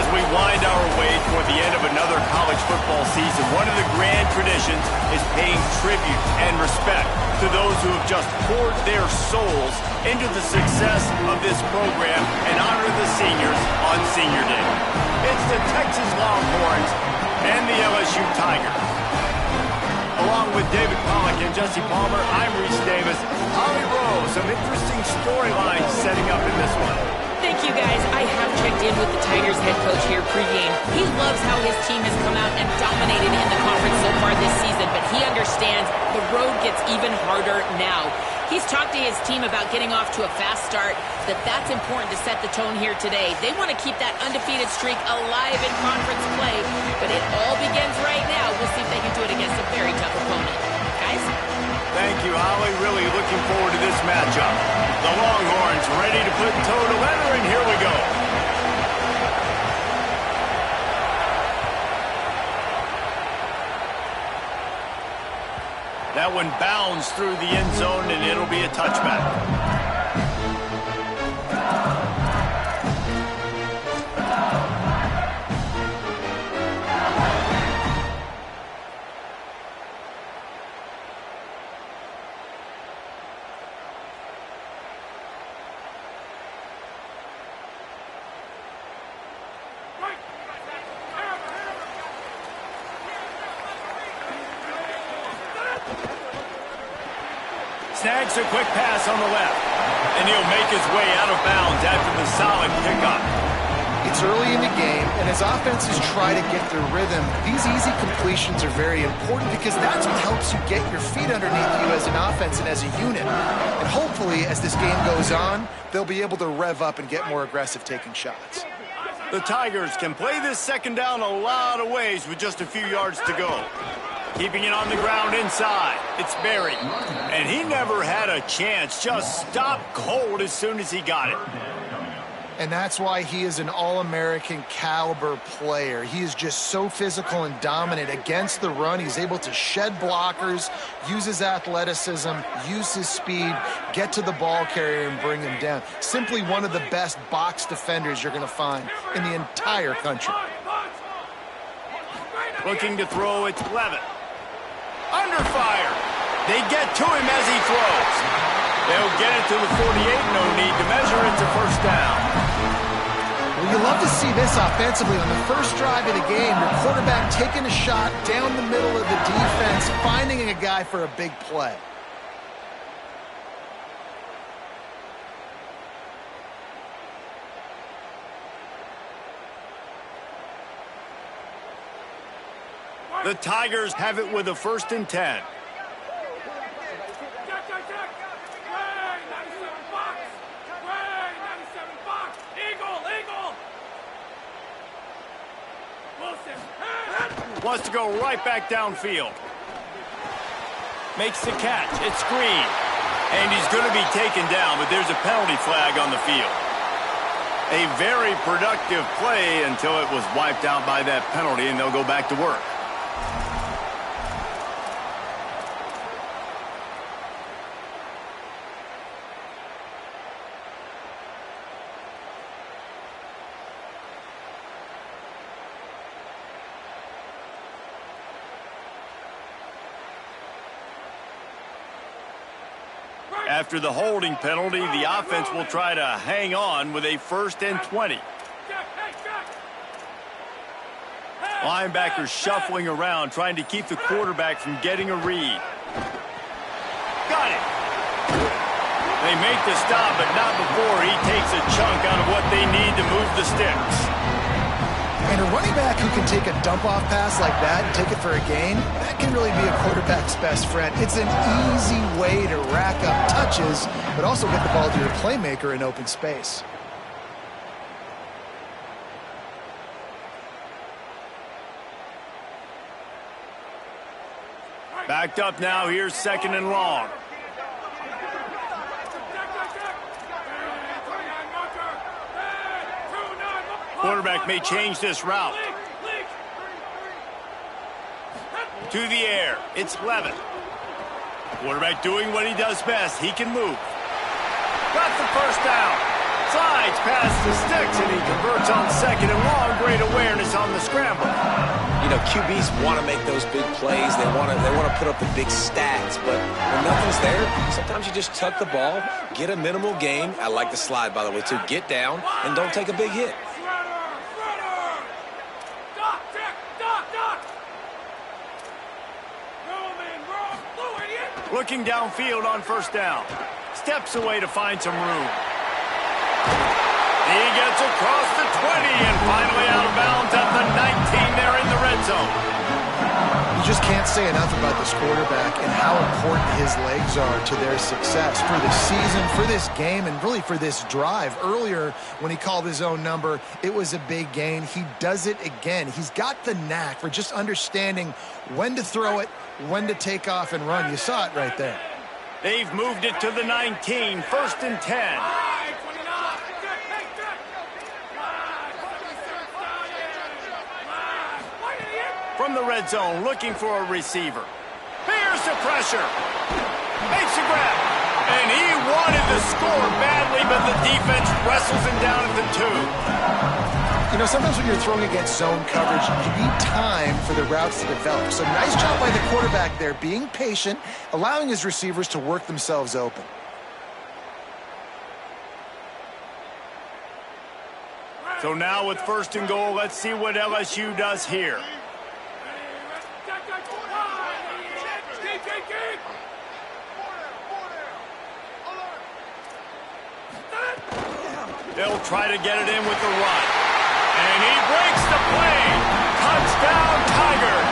As we wind our way toward the end of another college football season, one of the grand traditions is paying tribute and respect to those who have just poured their souls into the success of this program and honor the seniors on Senior Day. It's the Texas Longhorns and the LSU Tigers. Along with David Pollack and Jesse Palmer, I'm Reese Davis. Holly Rose, some interesting storylines setting up in this one. Thank you, guys. I have checked in with the Tigers head coach here pregame. He loves how his team has come out and dominated in the conference so far this season, but he understands the road gets even harder now. He's talked to his team about getting off to a fast start, that's important to set the tone here today. They want to keep that undefeated streak alive in conference play, but it all begins right now. We'll see if they can do it against a very tough opponent. Guys? Thank you, Holly. Really looking forward to this matchup. The Longhorns ready to put toe to leather, and here we go. That one bounds through the end zone, and it'll be a touchback. Snags a quick pass on the left, and he'll make his way out of bounds after the solid pickup. It's early in the game, and as offenses try to get their rhythm, these easy completions are very important because that's what helps you get your feet underneath you as an offense and as a unit. And hopefully, as this game goes on, they'll be able to rev up and get more aggressive taking shots. The Tigers can play this second down a lot of ways with just a few yards to go. Keeping it on the ground inside. It's Berry. And he never had a chance. Just stopped cold as soon as he got it. And that's why he is an All-American caliber player. He is just so physical and dominant against the run. He's able to shed blockers, use his athleticism, use his speed, get to the ball carrier and bring him down. Simply one of the best box defenders you're going to find in the entire country. Looking to throw, it's Levitt. Under fire. They get to him as he throws. They'll get it to the 48. No need to measure. It's a first down. Well, you love to see this offensively. On the first drive of the game, your quarterback taking a shot down the middle of the defense, finding a guy for a big play. The Tigers have it with a 1st and 10. Wants to go right back downfield. Makes the catch. It's Green. And he's going to be taken down, but there's a penalty flag on the field. A very productive play until it was wiped out by that penalty, and they'll go back to work. After the holding penalty, the offense will try to hang on with a 1st and 20. Linebackers shuffling around, trying to keep the quarterback from getting a read. Got it. They make the stop, but not before he takes a chunk out of what they need to move the sticks. And a running back who can take a dump-off pass like that and take it for a gain, that can really be a quarterback's best friend. It's an easy way to rack up touches, but also get the ball to your playmaker in open space. Backed up now, here's 2nd and long. Quarterback may change this route. To the air, it's Levitt. Quarterback doing what he does best. He can move. Got the first down. Slides past the sticks, and he converts on 2nd and long. Great great awareness on the scramble. You know, QBs want to make those big plays. They want to put up the big stats. But when nothing's there, sometimes you just tuck the ball, get a minimal gain. I like the slide, by the way, too. Get down and don't take a big hit. Looking downfield on first down. Steps away to find some room. He gets across the 20 and finally out of bounds at the 19 there in the red zone. You just can't say enough about this quarterback and how important his legs are to their success for the season, for this game, and really for this drive. Earlier, when he called his own number, it was a big gain. He does it again. He's got the knack for just understanding when to throw it, when to take off and run. You saw it right there. They've moved it to the 19, 1st and 10. From the red zone, looking for a receiver. Here's the pressure. Makes a grab. And he wanted to score badly, but the defense wrestles him down at the 2. You know, sometimes when you're throwing against zone coverage, you need time for the routes to develop. So nice job by the quarterback there, being patient, allowing his receivers to work themselves open. So now with 1st and goal, let's see what LSU does here. They'll try to get it in with the run. And he breaks the play. Touchdown, Tigers.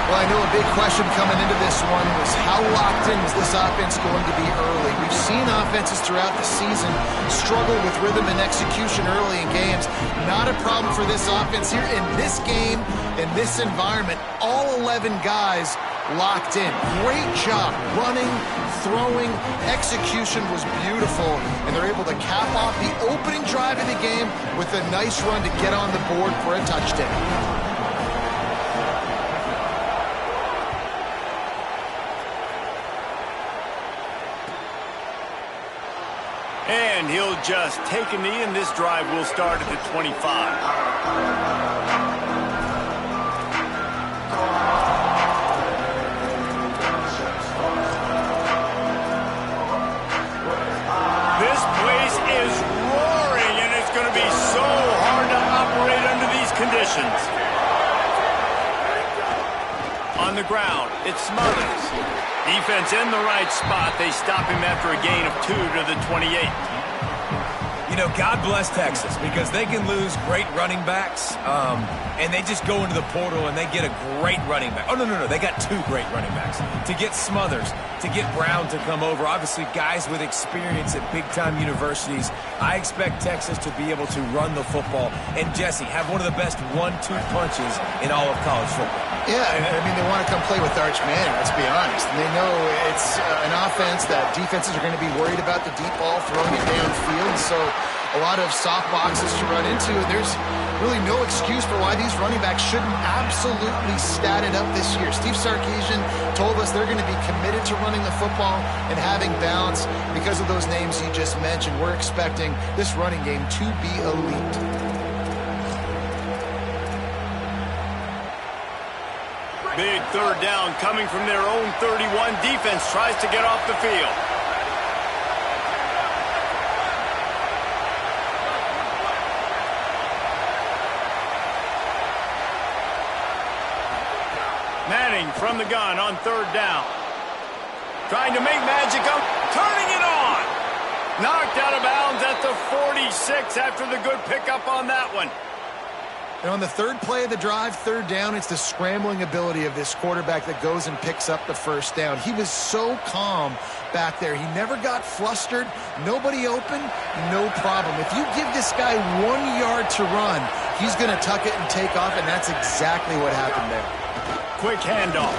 Well, I know a big question coming into this one was how locked in was this offense going to be early? We've seen offenses throughout the season struggle with rhythm and execution early in games. Not a problem for this offense here. In this game, in this environment, all 11 guys locked in. Great job running, throwing, execution was beautiful, and they're able to cap off the opening drive of the game with a nice run to get on the board for a touchdown. And he'll just take a knee, and this drive will start at the 25. This place is roaring, and it's going to be so hard to operate under these conditions. On the ground, it's Smothers. Defense in the right spot. They stop him after a gain of 2 to the 28. You know, God bless Texas, because they can lose great running backs, and they just go into the portal and they get a great running back. Oh, no, they got 2 great running backs. To get Smothers, to get Brown to come over, obviously guys with experience at big-time universities. I expect Texas to be able to run the football and, Jesse, have one of the best 1-2 punches in all of college football. Yeah, I mean, they want to come play with Arch Manning, let's be honest. And they know it's an offense that defenses are going to be worried about the deep ball, throwing it downfield. So a lot of soft boxes to run into. And there's really no excuse for why these running backs shouldn't absolutely stat it up this year. Steve Sarkisian told us they're going to be committed to running the football and having balance because of those names he just mentioned. We're expecting this running game to be elite. Big 3rd down coming from their own 31. Defense tries to get off the field. Manning from the gun on 3rd down. Trying to make magic up, turning it on. Knocked out of bounds at the 46 after the good pickup on that one. And on the 3rd play of the drive, 3rd down, it's the scrambling ability of this quarterback that goes and picks up the 1st down. He was so calm back there. He never got flustered. Nobody open, no problem. If you give this guy 1 yard to run, he's going to tuck it and take off, and that's exactly what happened there. Quick handoff.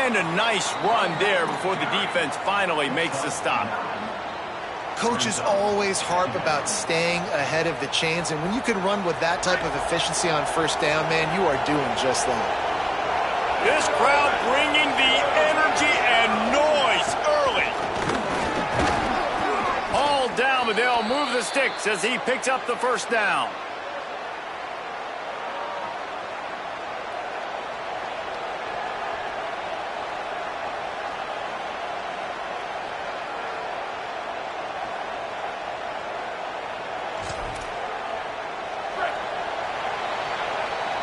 And a nice run there before the defense finally makes the stop. Coaches always harp about staying ahead of the chains, and when you can run with that type of efficiency on 1st down, man, you are doing just that. This crowd bringing the energy and noise early. All down, but they'll move this sticks as he picks up the first down.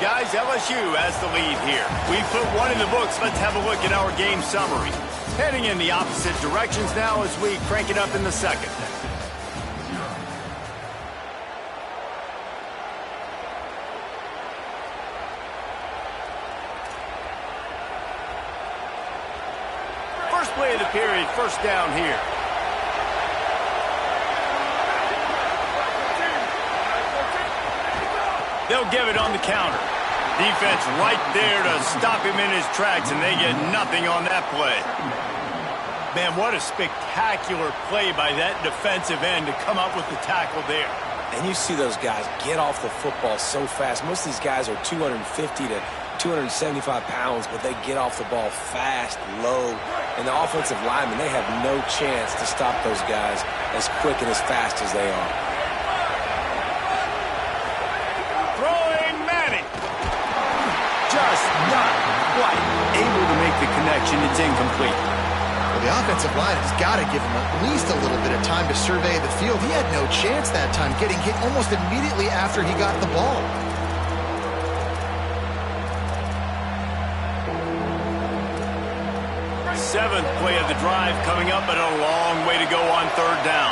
Guys, LSU has the lead here. We put one in the books. Let's have a look at our game summary. Heading in the opposite directions now as we crank it up in the second. First play of the period, first down here. They'll give it on the counter. Defense right there to stop him in his tracks, and they get nothing on that play. Man, what a spectacular play by that defensive end to come up with the tackle there. And you see those guys get off the football so fast. Most of these guys are 250 to 275 pounds, but they get off the ball fast, low. And the offensive linemen, they have no chance to stop those guys as quick and as fast as they are. Just not quite able to make the connection. It's incomplete. Well, the offensive line has got to give him at least a little bit of time to survey the field. He had no chance that time, getting hit almost immediately after he got the ball. Seventh play of the drive coming up, but a long way to go on third down.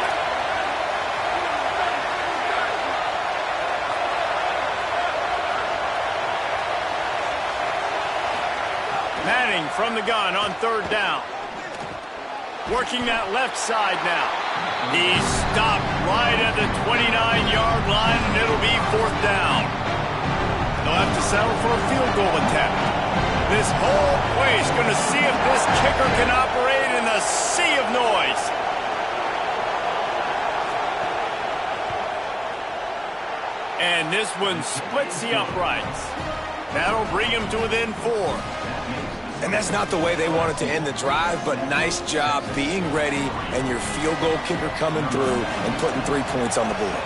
Manning from the gun on third down. Working that left side now. He's stopped right at the 29-yard line, and it'll be fourth down. They'll have to settle for a field goal attempt. This whole place going to see if this kicker can operate in the sea of noise. And this one splits the uprights. That'll bring him to within 4. And that's not the way they wanted to end the drive, but nice job being ready and your field goal kicker coming through and putting 3 points on the board.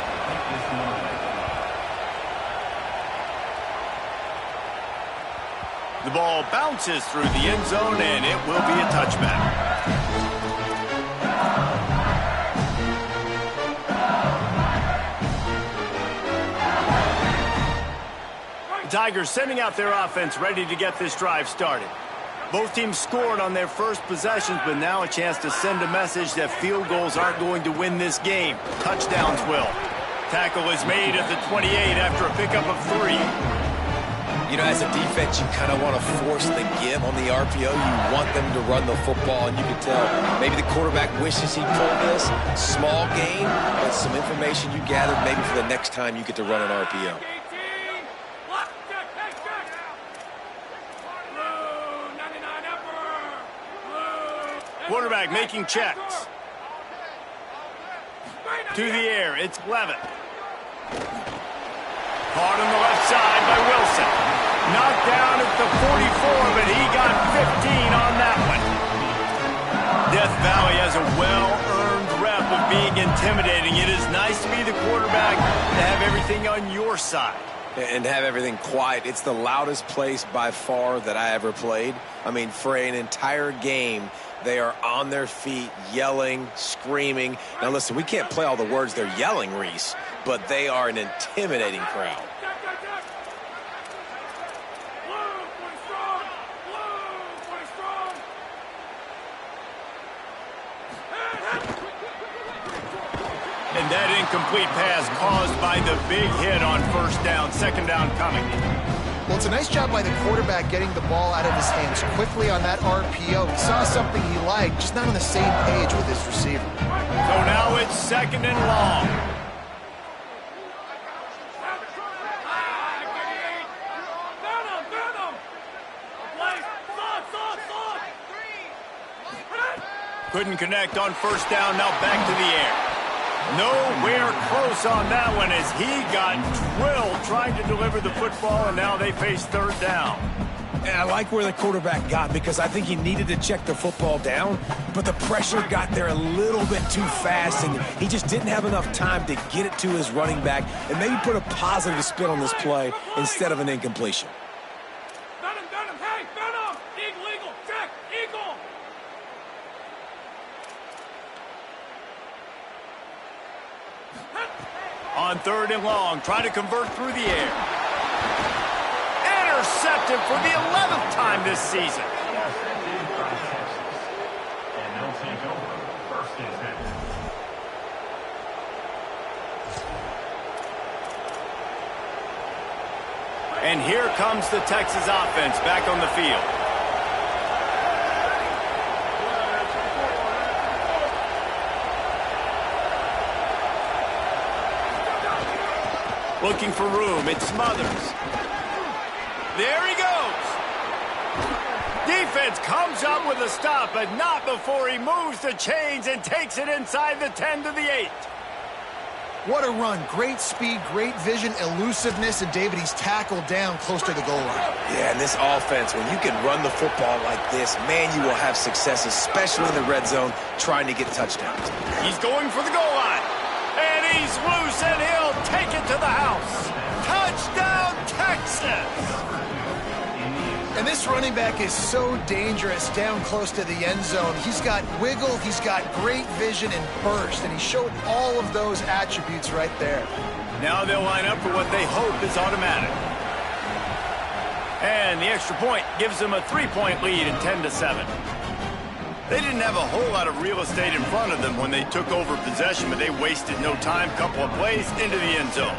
The ball bounces through the end zone, and it will be a touchback. The Tigers sending out their offense ready to get this drive started. Both teams scored on their first possessions, but now a chance to send a message that field goals aren't going to win this game. Touchdowns will. Tackle is made at the 28 after a pickup of 3. You know, as a defense, you kind of want to force the give on the RPO. You want them to run the football, and you can tell maybe the quarterback wishes he pulled this. Small gain, but some information you gathered maybe for the next time you get to run an RPO. Quarterback making checks. To the air, it's Levitt. Caught on the left side by Wilson. Knocked down at the 44, but he got 15 on that one. Death Valley has a well-earned rep of being intimidating. It is nice to be the quarterback, to have everything on your side. And have everything quiet. It's the loudest place by far that I ever played. I mean, for an entire game, they are on their feet, yelling, screaming. Now, listen, we can't play all the words they're yelling, Reese, but they are an intimidating crowd. And that incomplete pass caused by the big hit on first down. Second down coming. Well, it's a nice job by the quarterback getting the ball out of his hands quickly on that RPO. He saw something he liked, just not on the same page with his receiver. So now it's second and long. Couldn't connect on first down, now back to the air. Nowhere close on that one as he got drilled trying to deliver the football, and now they face third down. And I like where the quarterback got because I think he needed to check the football down, but the pressure got there a little bit too fast, and he just didn't have enough time to get it to his running back and maybe put a positive spin on this play instead of an incompletion. Venom, hey, Venom! Eagle, check, Eagle! On 3rd and long, trying to convert through the air. Intercepted for the 11th time this season. And here comes the Texas offense back on the field. Looking for room, it's Smothers. There he goes. Defense comes up with a stop, but not before he moves the chains and takes it inside the 10 to the 8. What a run. Great speed, great vision, elusiveness, and David, he's tackled down close to the goal line. Yeah, and this offense, when you can run the football like this, man, you will have success, especially in the red zone, trying to get touchdowns. He's going for the goal line. And he's loose, and he'll take it to the house. Touchdown, Texas! And this running back is so dangerous down close to the end zone. He's got wiggle, he's got great vision and burst, and he showed all of those attributes right there. Now they'll line up for what they hope is automatic. And the extra point gives them a 3-point lead in 10-7. They didn't have a whole lot of real estate in front of them when they took over possession, but they wasted no time. Couple of plays into the end zone.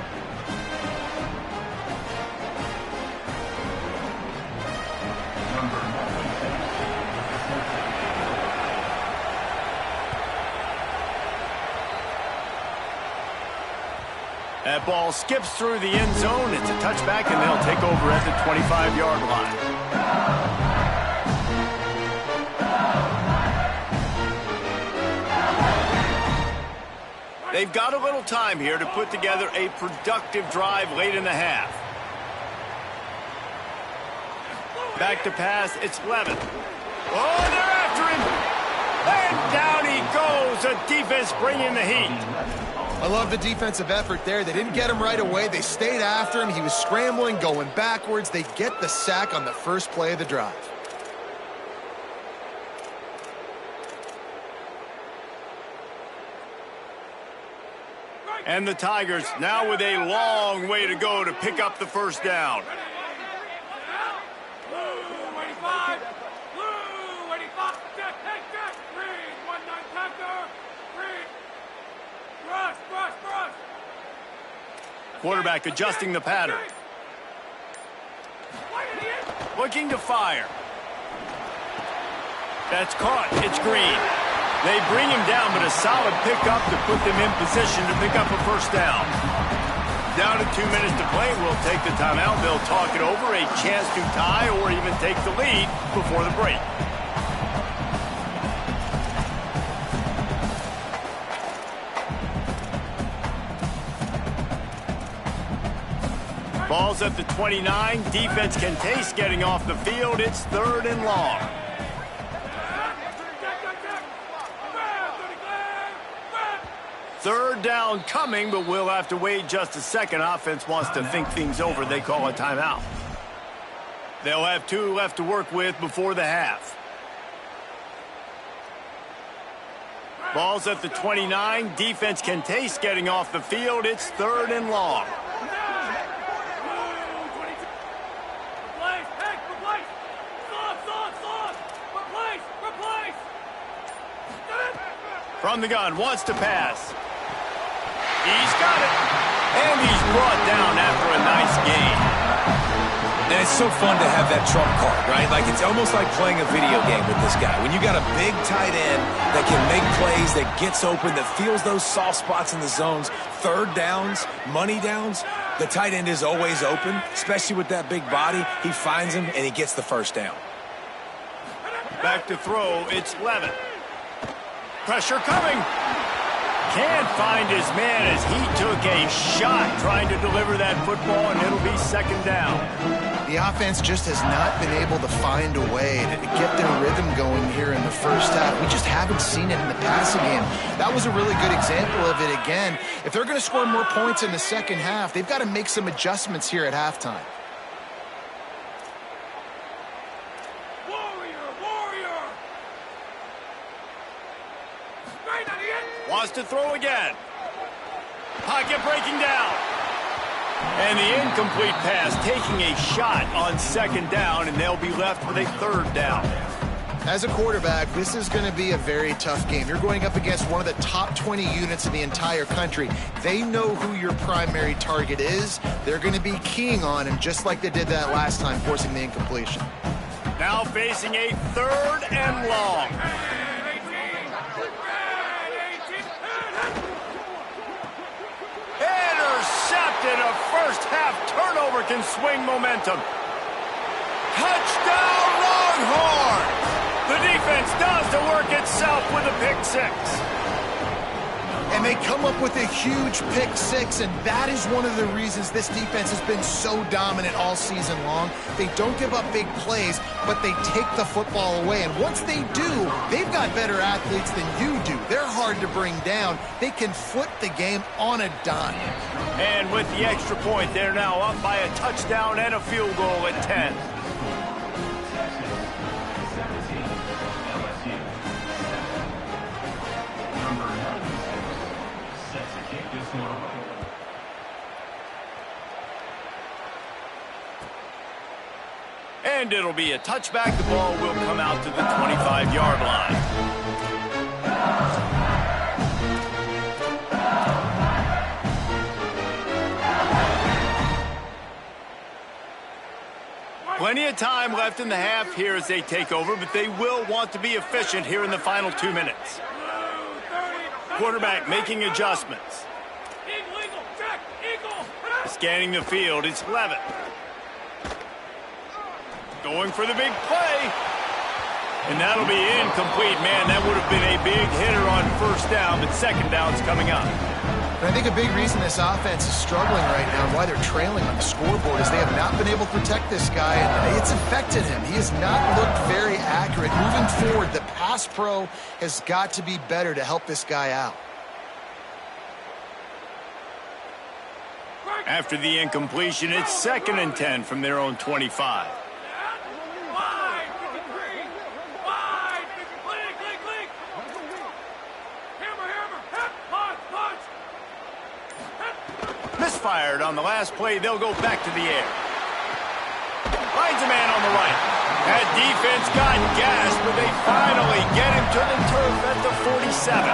That ball skips through the end zone. It's a touchback, and they'll take over at the 25-yard line. They've got a little time here to put together a productive drive late in the half. Back to pass, it's Levin. Oh, they're after him! And down he goes. The defense bringing the heat. I love the defensive effort there. They didn't get him right away. They stayed after him. He was scrambling, going backwards. They get the sack on the first play of the drive. And the Tigers now with a long way to go to pick up the first down. Quarterback adjusting the pattern. Looking to fire. That's caught. It's Green. They bring him down, but a solid pickup to put them in position to pick up a first down. Down to 2 minutes to play. We'll take the timeout. They'll talk it over. A chance to tie or even take the lead before the break. Ball's at the 29. Defense can taste getting off the field. It's 3rd and long. Third down coming, but we'll have to wait just a second. Offense wants to think things over. They call a timeout. They'll have 2 left to work with before the half. Ball's at the 29. Defense can taste getting off the field. It's 3rd and long. From the gun, wants to pass. He's got it. And he's brought down after a nice gain. And it's so fun to have that trump card, right? Like, it's almost like playing a video game with this guy. When you got a big tight end that can make plays, that gets open, that feels those soft spots in the zones, third downs, money downs, the tight end is always open, especially with that big body. He finds him, and he gets the first down. Back to throw, it's Levin. Pressure coming. Can't find his man as he took a shot trying to deliver that football, and it'll be second down. The offense just has not been able to find a way to get their rhythm going here in the first half. We just haven't seen it in the passing game. That was a really good example of it again. If they're going to score more points in the second half, they've got to make some adjustments here at halftime. Wants to throw again. Pocket breaking down. And the incomplete pass taking a shot on second down, and they'll be left with a third down. As a quarterback, this is going to be a very tough game. You're going up against one of the top 20 units in the entire country. They know who your primary target is. They're going to be keying on him just like they did that last time, forcing the incompletion. Now facing a third and long. And a first-half turnover can swing momentum. Touchdown, Longhorns! The defense does the work itself with a pick six. And they come up with a huge pick six, and that is one of the reasons this defense has been so dominant all season long. They don't give up big plays, but they take the football away. And once they do, they've got better athletes than you do. They're hard to bring down. They can flip the game on a dime. And with the extra point, they're now up by a touchdown and a field goal at 10. And it'll be a touchback. The ball will come out to the 25-yard line. Plenty of time left in the half here as they take over, but they will want to be efficient here in the final 2 minutes. Quarterback making adjustments. Scanning the field, it's Levitt. Going for the big play. And that'll be incomplete. Man, that would have been a big hitter on first down, but second down's coming up. And I think a big reason this offense is struggling right now and why they're trailing on the scoreboard is they have not been able to protect this guy, and it's affected him. He has not looked very accurate. Moving forward, the pass pro has got to be better to help this guy out. After the incompletion, it's 2nd and 10 from their own 25. Misfired on the last play. They'll go back to the air. Finds a man on the right. That defense got gassed, but they finally get him to the turf at the 47.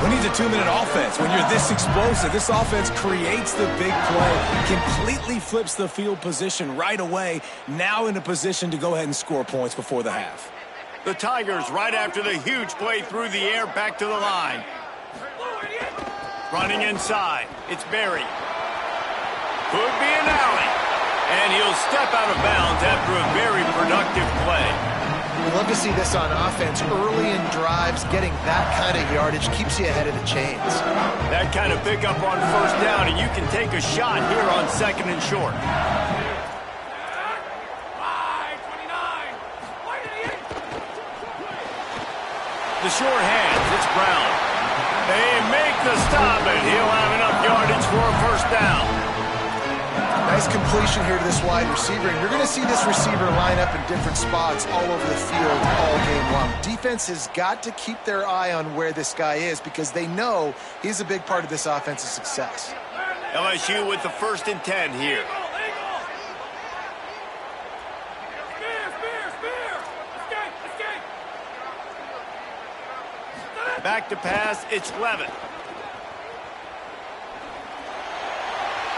When he's a 2-minute offense, when you're this explosive, this offense creates the big play, completely flips the field position right away, now in a position to go ahead and score points before the half. The Tigers, right after the huge play through the air, back to the line. Running inside, it's Berry. Could be an alley. And he'll step out of bounds after a very productive play. We'd love to see this on offense. Early in drives, getting that kind of yardage keeps you ahead of the chains. That kind of pickup on first down, and you can take a shot here on 2nd and short. The short hands, it's Brown. They make the stop, and he'll have enough yardage for a first down. Nice completion here to this wide receiver, and you're going to see this receiver line up in different spots all over the field all game long. Defense has got to keep their eye on where this guy is because they know he's a big part of this offense's success. LSU with the 1st and 10 here. Back to pass, it's Levitt.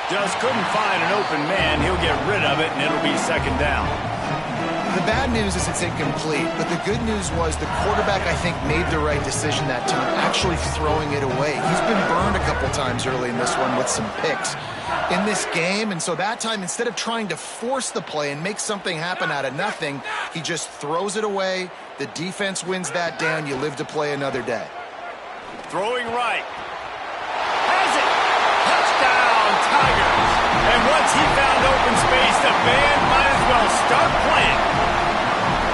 Just couldn't find an open man. He'll get rid of it, and it'll be 2nd down. The bad news is it's incomplete, but the good news was the quarterback, I think, made the right decision that time, actually throwing it away. He's been burned a couple times early in this one with some picks in this game, and so that time, instead of trying to force the play and make something happen out of nothing, he just throws it away. The defense wins that down. You live to play another day. Throwing right. Has it. Touchdown, Tigers. And once he found open space, the band might as well start playing.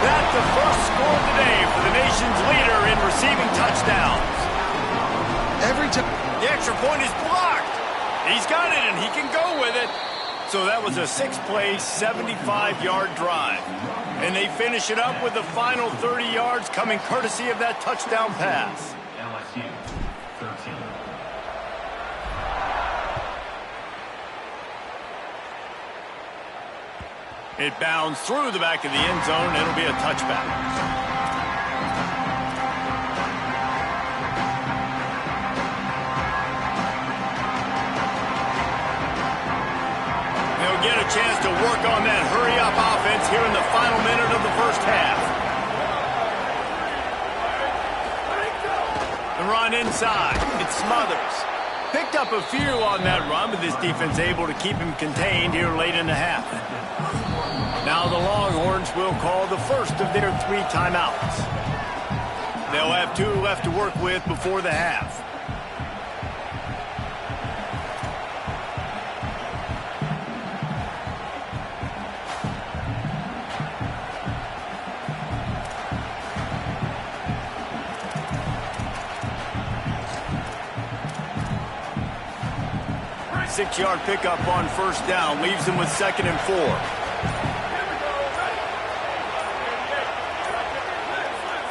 That's the first score of the day for the nation's leader in receiving touchdowns. Every time. The extra point is blocked. He's got it, and he can go with it. So that was a 6-play, 75-yard drive. And they finish it up with the final 30 yards coming courtesy of that touchdown pass. LSU 13. It bounds through the back of the end zone. It'll be a touchback. Get a chance to work on that hurry-up offense here in the final minute of the first half. The run inside. It smothers. Picked up a few on that run, but this defense able to keep him contained here late in the half. Now the Longhorns will call the first of their 3 timeouts. They'll have 2 left to work with before the half. 6-yard pickup on first down leaves them with 2nd and 4.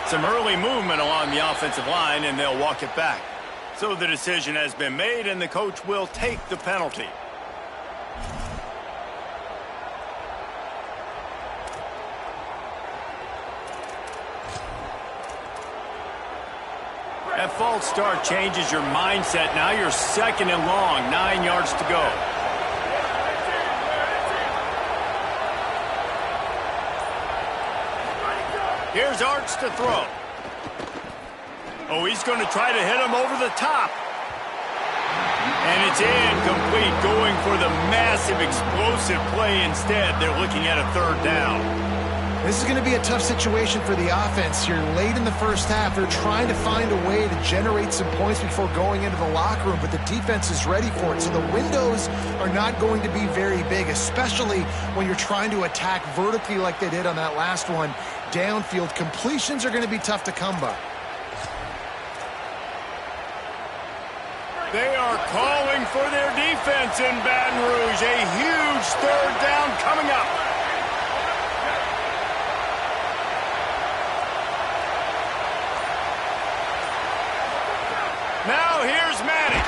Some early movement along the offensive line, and they'll walk it back. So the decision has been made, and the coach will take the penalty. That false start changes your mindset. Now you're 2nd and long, 9 yards to go. Here's Arts to throw. Oh, he's going to try to hit him over the top. And it's incomplete, going for the massive explosive play instead. They're looking at a 3rd down. This is going to be a tough situation for the offense here. Late in the first half, they're trying to find a way to generate some points before going into the locker room, but the defense is ready for it. So the windows are not going to be very big, especially when you're trying to attack vertically like they did on that last one. Downfield completions are going to be tough to come by. They are calling for their defense in Baton Rouge. A huge 3rd down coming up. Now here's Manning.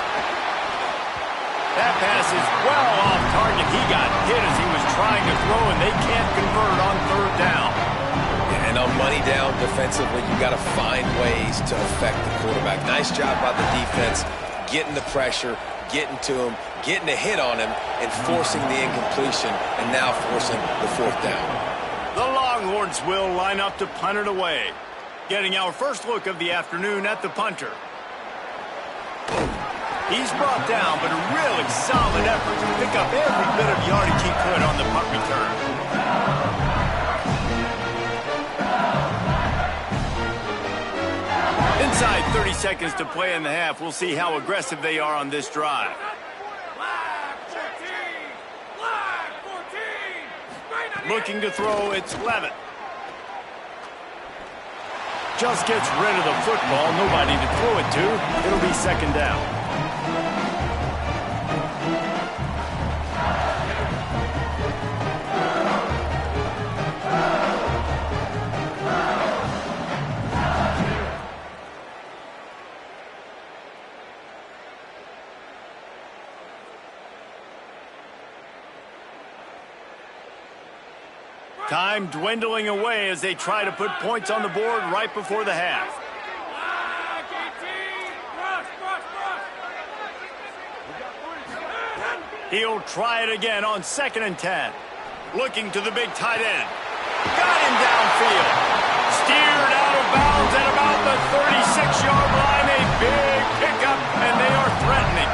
That pass is well off target. He got hit as he was trying to throw, and they can't convert on 3rd down. And on money down defensively, you got to find ways to affect the quarterback. Nice job by the defense, getting the pressure, getting to him, getting a hit on him, and forcing the incompletion, and now forcing the 4th down. The Longhorns will line up to punt it away. Getting our first look of the afternoon at the punter. He's brought down, but a really solid effort to pick up every bit of yardage he could on the punt return. Inside 30 seconds to play in the half. We'll see how aggressive they are on this drive. Looking to throw, it's Levitt. Just gets rid of the football. Nobody to throw it to. It'll be 2nd down. Time dwindling away as they try to put points on the board right before the half. He'll try it again on 2nd and 10. Looking to the big tight end. Got him downfield. Steered out of bounds at about the 36-yard line. A big pickup, and they are threatening.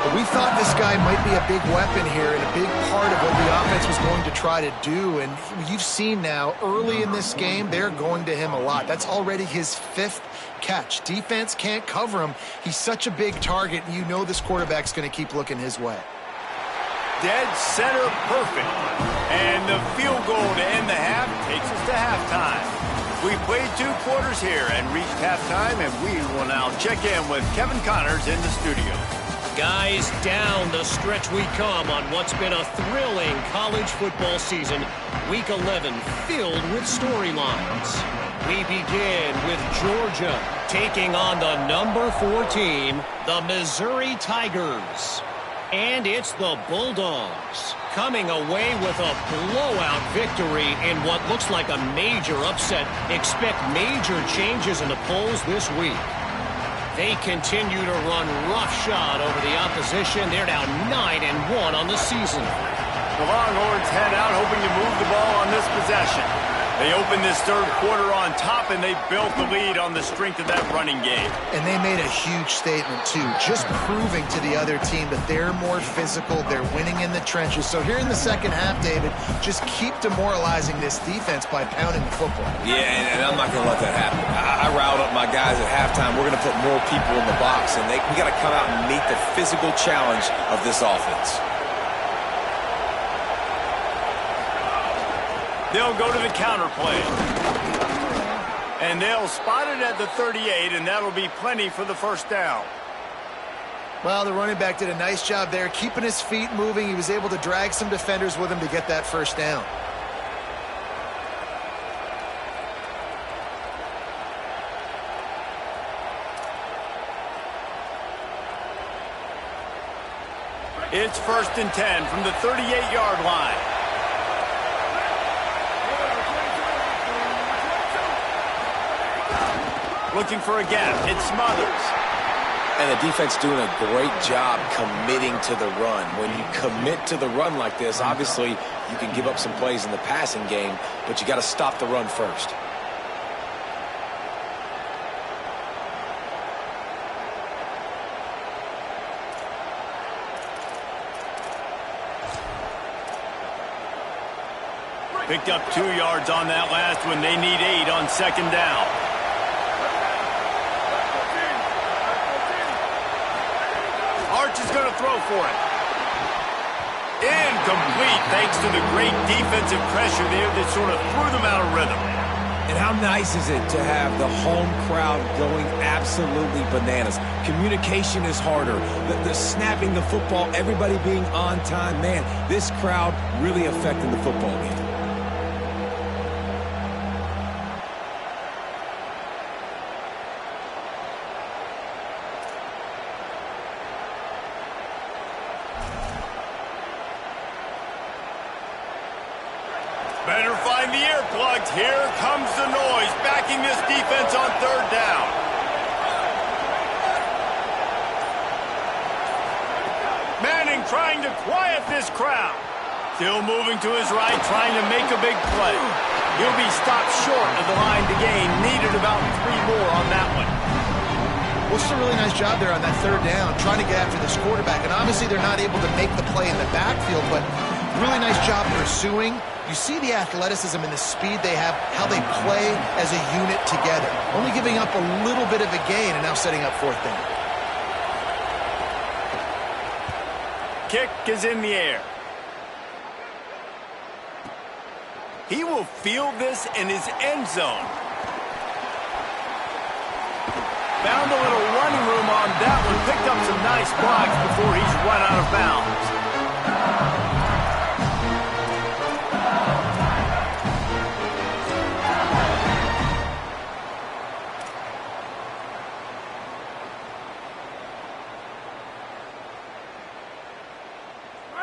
But we thought this guy might be a big weapon here and a big part of what the offense was going to try to do. And you've seen now, early in this game, they're going to him a lot. That's already his 5th catch. Defense can't cover him. He's such a big target, and you know this quarterback's going to keep looking his way. Dead center perfect. And the field goal to end the half takes us to halftime. We played 2 quarters here and reached halftime, and we will now check in with Kevin Connors in the studio. Guys, down the stretch we come on what's been a thrilling college football season. Week 11 filled with storylines. We begin with Georgia taking on the number 4 team, the Missouri Tigers. And it's the Bulldogs coming away with a blowout victory in what looks like a major upset. Expect major changes in the polls this week. They continue to run roughshod over the opposition. They're now 9-1 on the season. The Longhorns head out hoping to move the ball on this possession. They opened this 3rd quarter on top, and they built the lead on the strength of that running game. And they made a huge statement, too, just proving to the other team that they're more physical, they're winning in the trenches. So here in the second half, David, just keep demoralizing this defense by pounding the football. Yeah, and I'm not going to let that happen. I riled up my guys at halftime. We're going to put more people in the box, and we got to come out and meet the physical challenge of this offense. They'll go to the counter play. And they'll spot it at the 38, and that'll be plenty for the first down. Well, the running back did a nice job there, keeping his feet moving. He was able to drag some defenders with him to get that first down. It's 1st and 10 from the 38-yard line. Looking for a gap. It's Smothers. And the defense doing a great job committing to the run. When you commit to the run like this, obviously you can give up some plays in the passing game, but you got to stop the run first. Picked up 2 yards on that last one. They need 8 on 2nd down. Arch is going to throw for it. Incomplete, thanks to the great defensive pressure there that sort of threw them out of rhythm. And how nice is it to have the home crowd going absolutely bananas? Communication is harder. The snapping the football, everybody being on time. Man, this crowd really affecting the football game. Better find the earplugs. Here comes the noise, backing this defense on 3rd down. Manning trying to quiet this crowd. Still moving to his right, trying to make a big play. He'll be stopped short of the line to gain. Needed about 3 more on that one. Well, it's a really nice job there on that 3rd down, trying to get after this quarterback. And obviously they're not able to make the play in the backfield, but really nice job pursuing. You see the athleticism and the speed they have, how they play as a unit together. Only giving up a little bit of a gain and now setting up 4th down. Kick is in the air. He will field this in his end zone. Found a little running room on that one. Picked up some nice blocks before he's run out of bounds.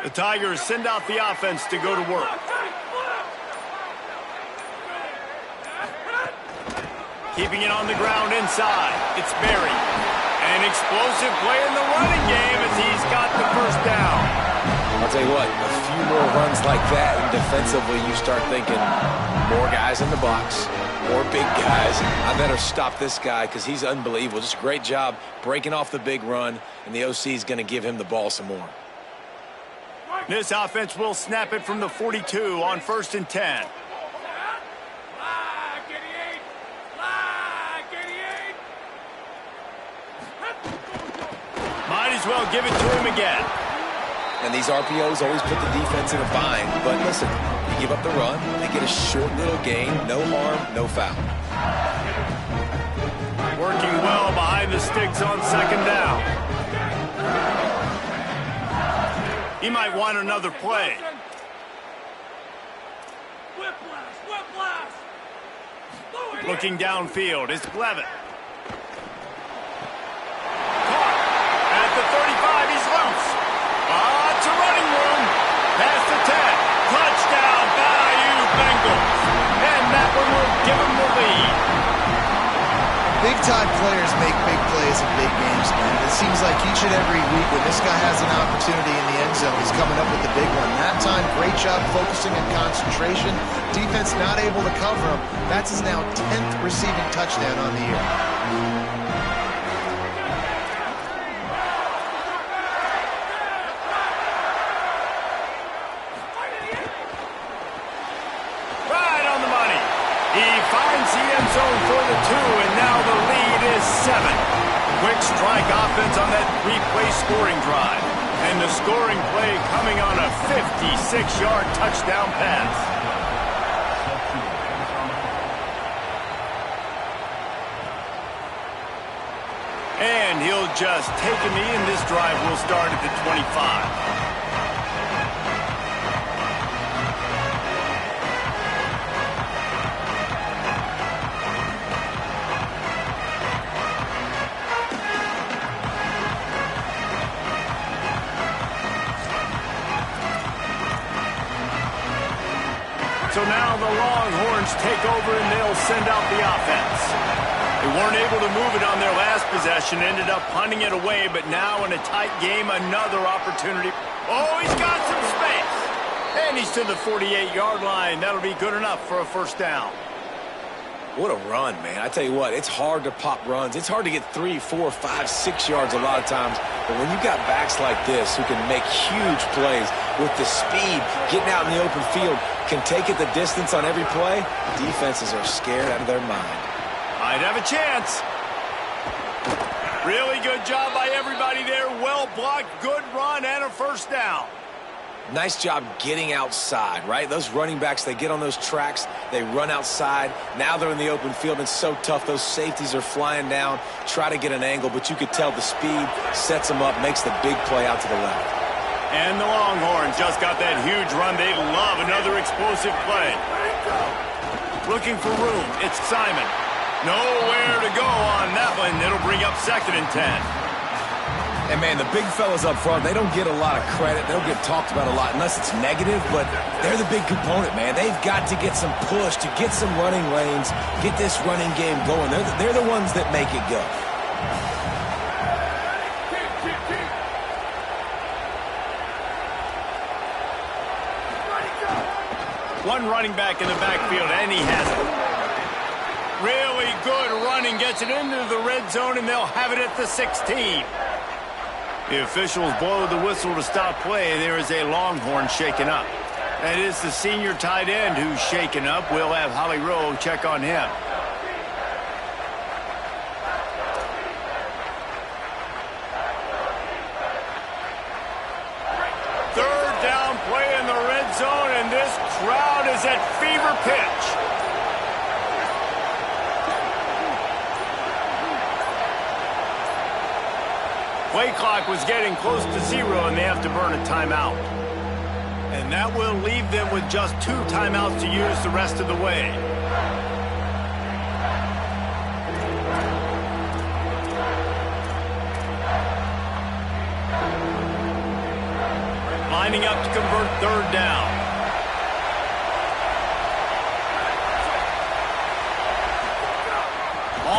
The Tigers send out the offense to go to work. Keeping it on the ground inside. It's Berry. An explosive play in the running game as he's got the first down. I'll tell you what, a few more runs like that, and defensively you start thinking more guys in the box, More big guys. I better stop this guy because he's unbelievable. Just a great job breaking off the big run, and the OC is going to give him the ball some more. This offense will snap it from the 42 on 1st and 10. Might as well give it to him again. And these RPOs always put the defense in a bind. But listen, you give up the run, they get a short little gain, no harm, no foul. Working well behind the sticks on 2nd down. He might want another play. Looking downfield, it's Levitt. Caught at the 35, he's loose. It's a running room. Past the 10. Touchdown, Bayou Bengals. And that one will give him the lead. Big-time players make big plays in big games, man. It seems like each and every week when this guy has an opportunity in the end zone, he's coming up with the big one. That time, great job focusing and concentration. Defense not able to cover him. That's his now 10th receiving touchdown on the year. Finds the end zone for the 2, and now the lead is 7. Quick strike offense on that 3-play scoring drive. And the scoring play coming on a 56-yard touchdown pass. And he'll just take a knee, and this drive will start at the 25. So now the Longhorns take over and they'll send out the offense. They weren't able to move it on their last possession, ended up punting it away, but now in a tight game, another opportunity. Oh, he's got some space. And he's to the 48-yard line. That'll be good enough for a 1st down. What a run, man. I tell you what, it's hard to pop runs. It's hard to get 3, 4, 5, 6 yards a lot of times. But when you got backs like this who can make huge plays with the speed, getting out in the open field, can take it the distance on every play, defenses are scared out of their mind. Might have a chance. Really good job by everybody there. Well blocked, good run, and a 1st down. Nice job getting outside, right? Those running backs, they get on those tracks, they run outside. Now they're in the open field. It's so tough. Those safeties are flying down, try to get an angle, but you could tell the speed sets them up, makes the big play out to the left. And the Longhorns just got that huge run. They love another explosive play. Looking for room. It's Simon. Nowhere to go on that one. It'll bring up 2nd and 10. And, man, the big fellas up front, they don't get a lot of credit. They don't get talked about a lot unless it's negative, but they're the big component, man. They've got to get some push, to get some running lanes, get this running game going. They're the ones that make it go. One running back in the backfield, and he has it. Really good running, gets it into the red zone, and they'll have it at the 16. The officials blow the whistle to stop play. There is a Longhorn shaken up. That is the senior tight end who's shaken up. We'll have Holly Rowe check on him. Third down play in the red zone, and this crowd is at fever pitch. Play clock was getting close to 0, and they have to burn a timeout. And that will leave them with just 2 timeouts to use the rest of the way. Lining up to convert 3rd down.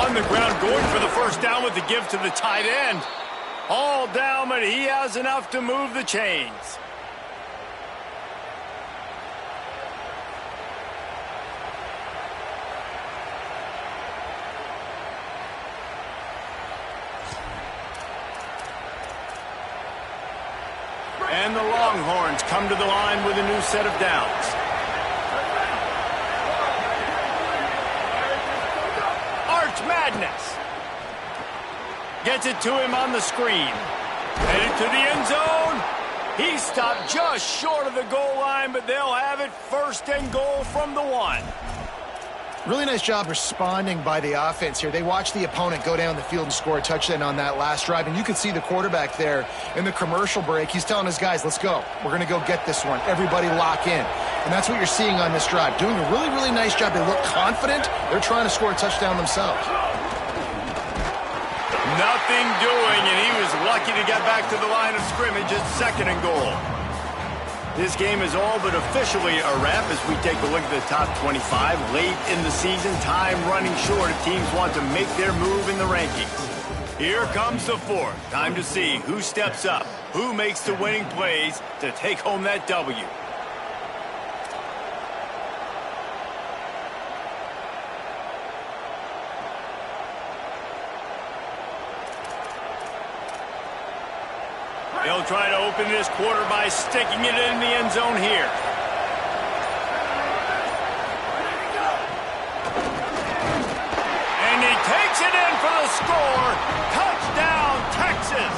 On the ground, going for the 1st down with the give to the tight end. All down, but he has enough to move the chains. And the Longhorns come to the line with a new set of downs. Arch Madness. Gets it to him on the screen. Headed to the end zone. He stopped just short of the goal line, but they'll have it 1st and goal from the 1. Really nice job responding by the offense here. They watched the opponent go down the field and score a touchdown on that last drive, and you could see the quarterback there in the commercial break. He's telling his guys, let's go. We're going to go get this one. Everybody lock in. And that's what you're seeing on this drive. Doing a really, really nice job. They look confident. They're trying to score a touchdown themselves. Nothing doing, and he was lucky to get back to the line of scrimmage at 2nd and goal. This game is all but officially a wrap as we take a look at the top 25. Late in the season, time running short if teams want to make their move in the rankings. Here comes the 4th. Time to see who steps up, who makes the winning plays to take home that W. They'll try to open this quarter by sticking it in the end zone here. And he takes it in for the score. Touchdown, Texas.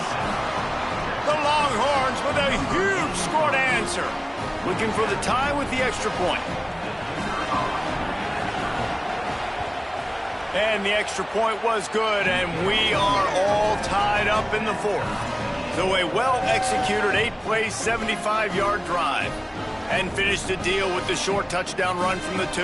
The Longhorns with a huge score to answer. Looking for the tie with the extra point. And the extra point was good, and we are all tied up in the 4th. So a well-executed 8-play, 75-yard drive. And finished the deal with the short touchdown run from the 2.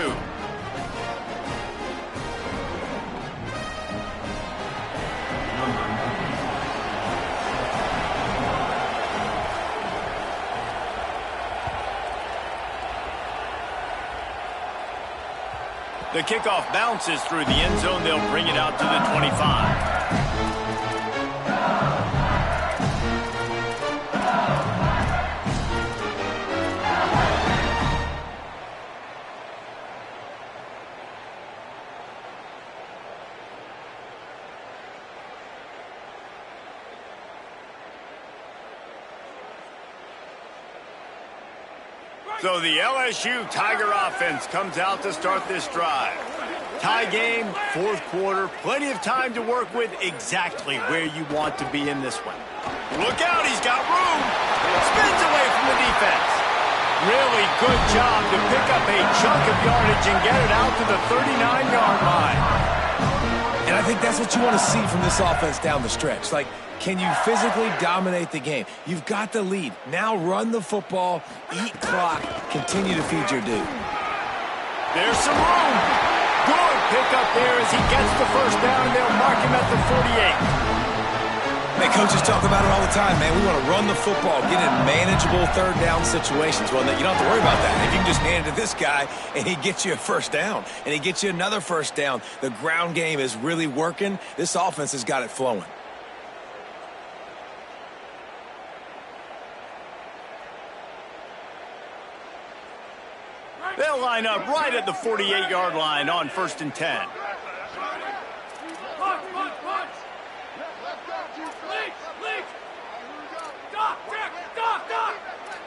The kickoff bounces through the end zone. They'll bring it out to the 25. So the LSU Tiger offense comes out to start this drive. Tie game, 4th quarter, plenty of time to work with, exactly where you want to be in this one. Look out, he's got room. Spins away from the defense. Really good job to pick up a chunk of yardage and get it out to the 39-yard line. And I think that's what you want to see from this offense down the stretch. Like, can you physically dominate the game? You've got the lead. Now run the football, eat clock, continue to feed your dude. There's some room. Good pickup there as he gets the 1st down, and they'll mark him at the 48. Hey, coaches talk about it all the time, man. We want to run the football, get in manageable 3rd down situations. Well, you don't have to worry about that. If you can just hand it to this guy and he gets you a 1st down and he gets you another 1st down, the ground game is really working. This offense has got it flowing. They'll line up right at the 48-yard line on 1st and 10.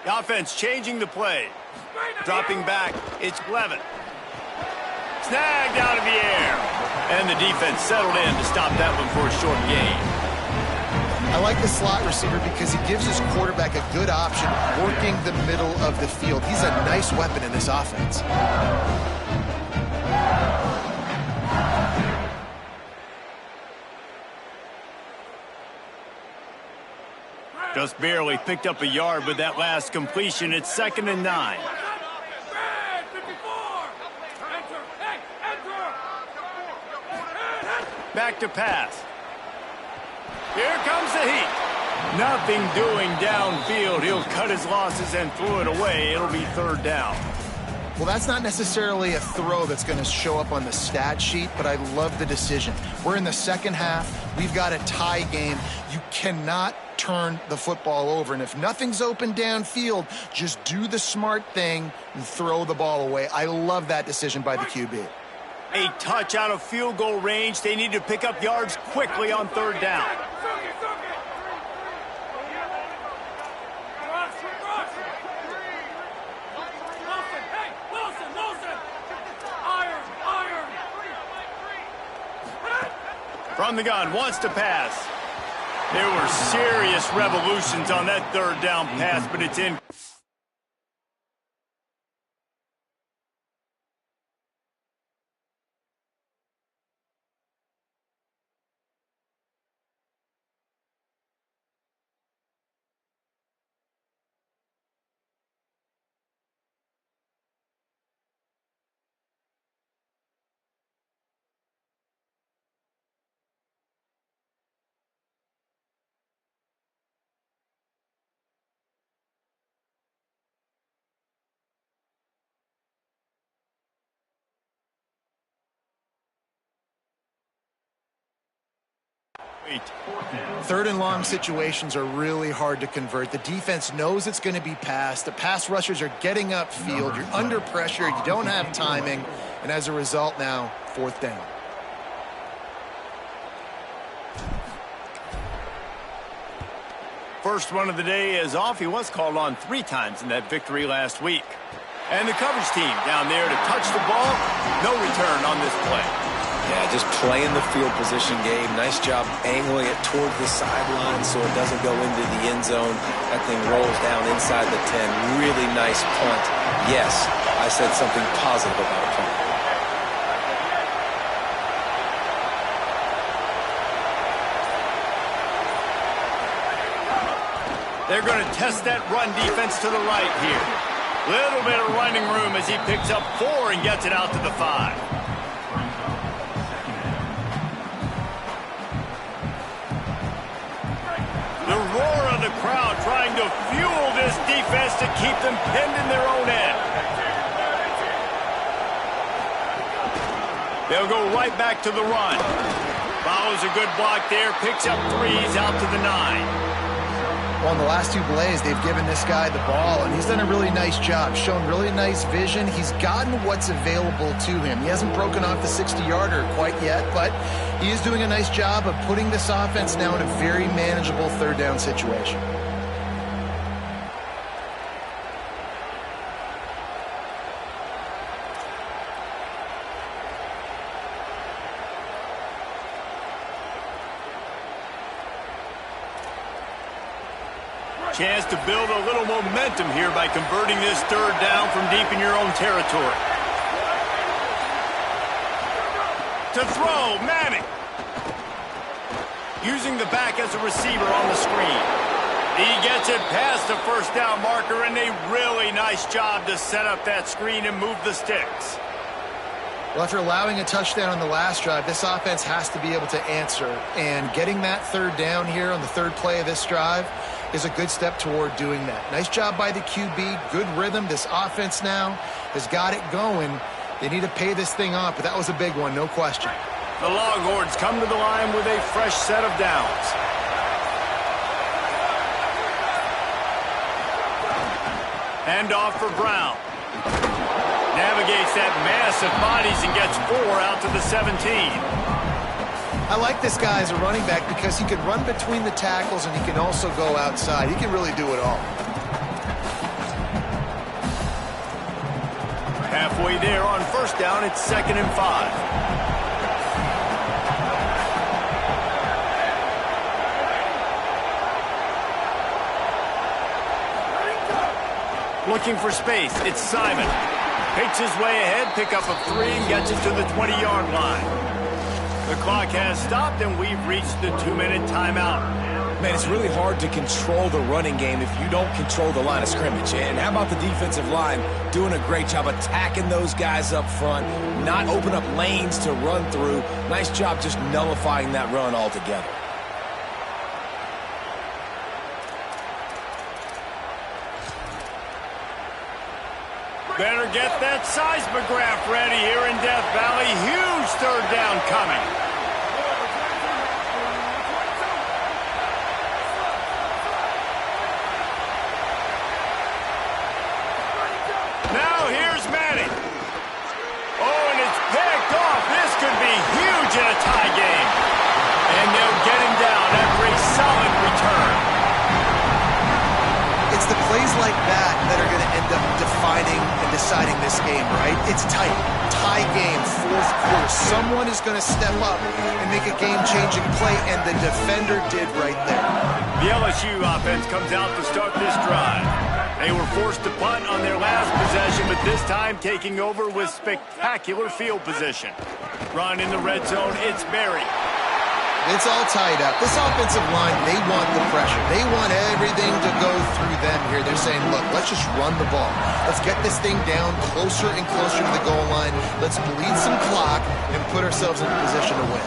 The offense changing the play. Dropping back, it's Levin. Snagged out of the air. And the defense settled in to stop that one for a short gain. I like the slot receiver because he gives his quarterback a good option working the middle of the field. He's a nice weapon in this offense. Just barely picked up a yard with that last completion. It's 2nd and 9. Back to pass. Here comes the heat. Nothing doing downfield. He'll cut his losses and throw it away. It'll be 3rd down. Well, that's not necessarily a throw that's going to show up on the stat sheet, but I love the decision. We're in the 2nd half. We've got a tie game. You cannot turn the football over. And if nothing's open downfield, just do the smart thing and throw the ball away. I love that decision by the QB. A touch out of field goal range. They need to pick up yards quickly on 3rd down. From the gun, wants to pass. There were serious revolutions on that third down pass, but it's in. Third and long situations are really hard to convert. The defense knows it's going to be passed. The pass rushers are getting upfield. You're under pressure. You don't have timing. And as a result now, fourth down. First one of the day is off. He was called on 3 times in that victory last week. And the coverage team down there to touch the ball. No return on this play. Yeah, just playing the field position game. Nice job angling it toward the sideline so it doesn't go into the end zone. That thing rolls down inside the 10. Really nice punt. Yes, I said something positive about a punt. They're going to test that run defense to the right here. Little bit of running room as he picks up 4 and gets it out to the 5. Crowd trying to fuel this defense to keep them pinned in their own end. They'll go right back to the run. Follows a good block there, picks up 3s out to the 9. Well, in the last 2 plays, they've given this guy the ball, and he's done a really nice job, shown really nice vision. He's gotten what's available to him. He hasn't broken off the 60-yarder quite yet, but he is doing a nice job of putting this offense now in a very manageable third down situation. Chance to build a little momentum here by converting this third down from deep in your own territory. To throw, Manning. Using the back as a receiver on the screen. He gets it past the first down marker, and a really nice job to set up that screen and move the sticks. Well, after allowing a touchdown on the last drive, this offense has to be able to answer. And getting that third down here on the third play of this drive is a good step toward doing that. Nice job by the QB. Good rhythm. This offense now has got it going. They need to pay this thing off, but that was a big one, no question. The Longhorns come to the line with a fresh set of downs. Hand off for Brown. Navigates that mass of bodies and gets 4 out to the 17. I like this guy as a running back because he can run between the tackles and he can also go outside. He can really do it all. Halfway there on first down, it's 2nd and 5. Looking for space, it's Simon. Picks his way ahead, pick up a 3 and gets it to the 20-yard line. The clock has stopped, and we've reached the 2-minute timeout. Man, it's really hard to control the running game if you don't control the line of scrimmage. And how about the defensive line doing a great job attacking those guys up front, not open up lanes to run through. Nice job just nullifying that run altogether. Better get that seismograph ready here in Death Valley. Huge third down coming. Now here's Manning. Oh, and it's picked off. This could be huge in a tie game. And they'll get him down after a solid return. It's the plays plays like that that are going to end up defining and deciding this game, right? It's tight. Tie game, fourth quarter. Someone is going to step up and make a game-changing play, and the defender did right there. The LSU offense comes out to start this drive. They were forced to punt on their last possession, but this time taking over with spectacular field position. Run in the red zone, it's Berry. It's all tied up. This offensive line, they want the pressure. They want everything to go through them here. They're saying, look, let's just run the ball. Let's get this thing down closer and closer to the goal line. Let's bleed some clock and put ourselves in a position to win.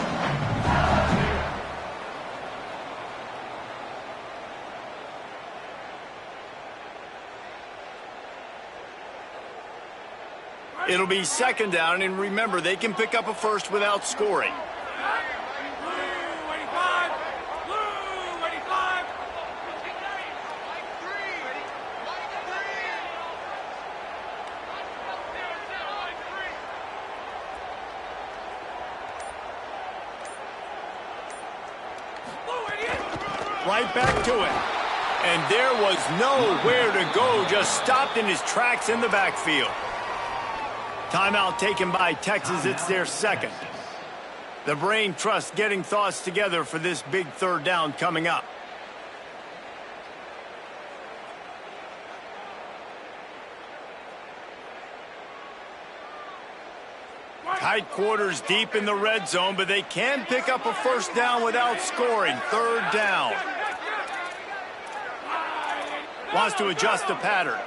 It'll be second down, and remember, they can pick up a first without scoring. Right back to it. And there was nowhere to go, just stopped in his tracks in the backfield. Timeout taken by Texas. It's their second. The brain trust getting thoughts together for this big third down coming up. Tight quarters deep in the red zone, but they can pick up a first down without scoring. Third down. Wants to adjust the pattern.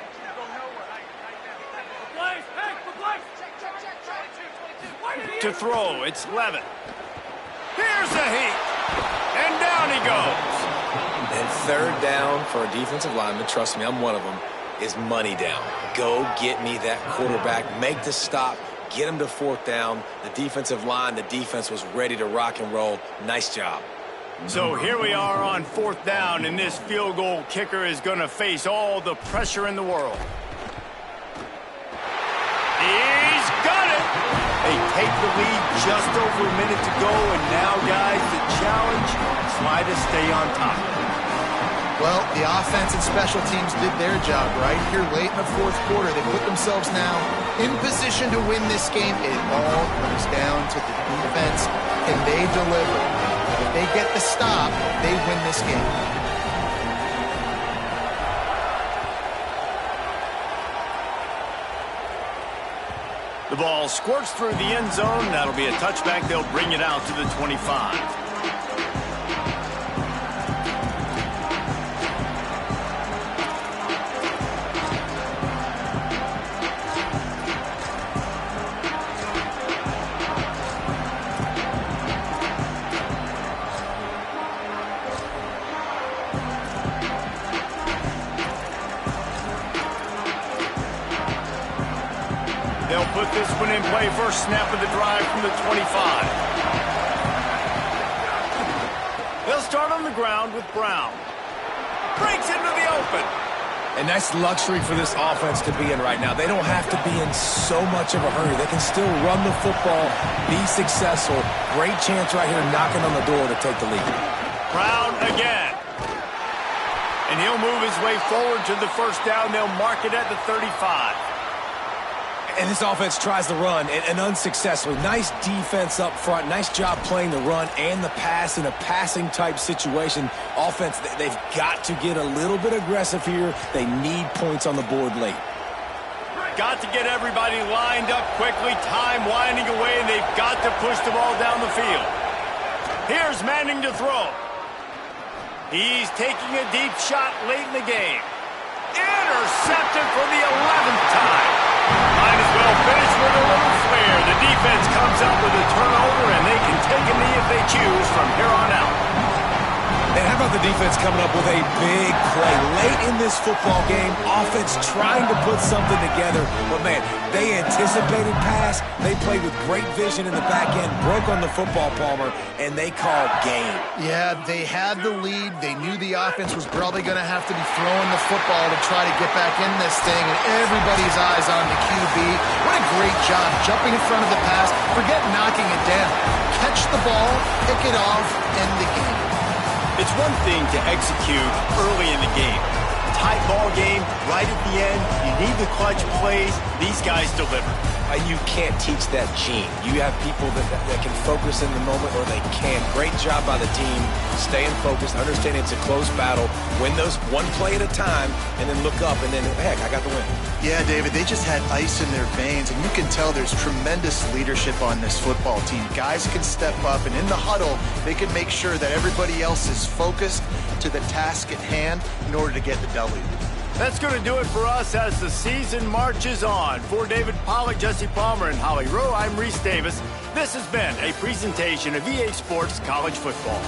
To throw, it's Levin. Here's a heat. And down he goes. And third down for a defensive lineman, trust me, I'm one of them, is money down. Go get me that quarterback, make the stop, get him to fourth down. The defensive line, the defense was ready to rock and roll. Nice job. So here we are on fourth down, and this field goal kicker is going to face all the pressure in the world. He's got it. They take the lead just over a minute to go, and now, guys, the challenge, try to stay on top. Well, the offense and special teams did their job right here late in the fourth quarter. They put themselves now in position to win this game. It all comes down to the defense, and they deliver. If they get the stop, they win this game. The ball squirts through the end zone. That'll be a touchback. They'll bring it out to the 25. They'll put this one in play. First snap of the drive from the 25. They'll start on the ground with Brown. Breaks into the open. And that's luxury for this offense to be in right now. They don't have to be in so much of a hurry. They can still run the football, be successful. Great chance right here knocking on the door to take the lead. Brown again. And he'll move his way forward to the first down. They'll mark it at the 35. And this offense tries to run, and unsuccessfully. Nice defense up front. Nice job playing the run and the pass in a passing-type situation. Offense, they've got to get a little bit aggressive here. They need points on the board late. Got to get everybody lined up quickly. Time winding away, and they've got to push the ball down the field. Here's Manning to throw. He's taking a deep shot late in the game. Intercepted for the 11th time. Might as well finish with a little flair. The defense comes up with a turnover, and they can take a knee if they choose from here on out. And how about the defense coming up with a big play late in this football game? Offense trying to put something together. But, man, they anticipated pass. They played with great vision in the back end, broke on the football, Palmer, and they called game. Yeah, they had the lead. They knew the offense was probably going to have to be throwing the football to try to get back in this thing, and everybody's eyes on the QB. What a great job jumping in front of the pass. Forget knocking it down. Catch the ball, pick it off, end the game. It's one thing to execute early in the game. Tight ball game, right at the end, you need the clutch plays. These guys deliver. You can't teach that gene. You have people that can focus in the moment, or they can. Great job by the team, staying focused, understanding it's a close battle, win those one play at a time, and then look up, and then, heck, I got the win. Yeah, David, they just had ice in their veins, and you can tell there's tremendous leadership on this football team. Guys can step up, and in the huddle, they can make sure that everybody else is focused to the task at hand in order to get the W. That's going to do it for us as the season marches on. For David Pollack, Jesse Palmer, and Holly Rowe, I'm Reese Davis. This has been a presentation of EA Sports College Football.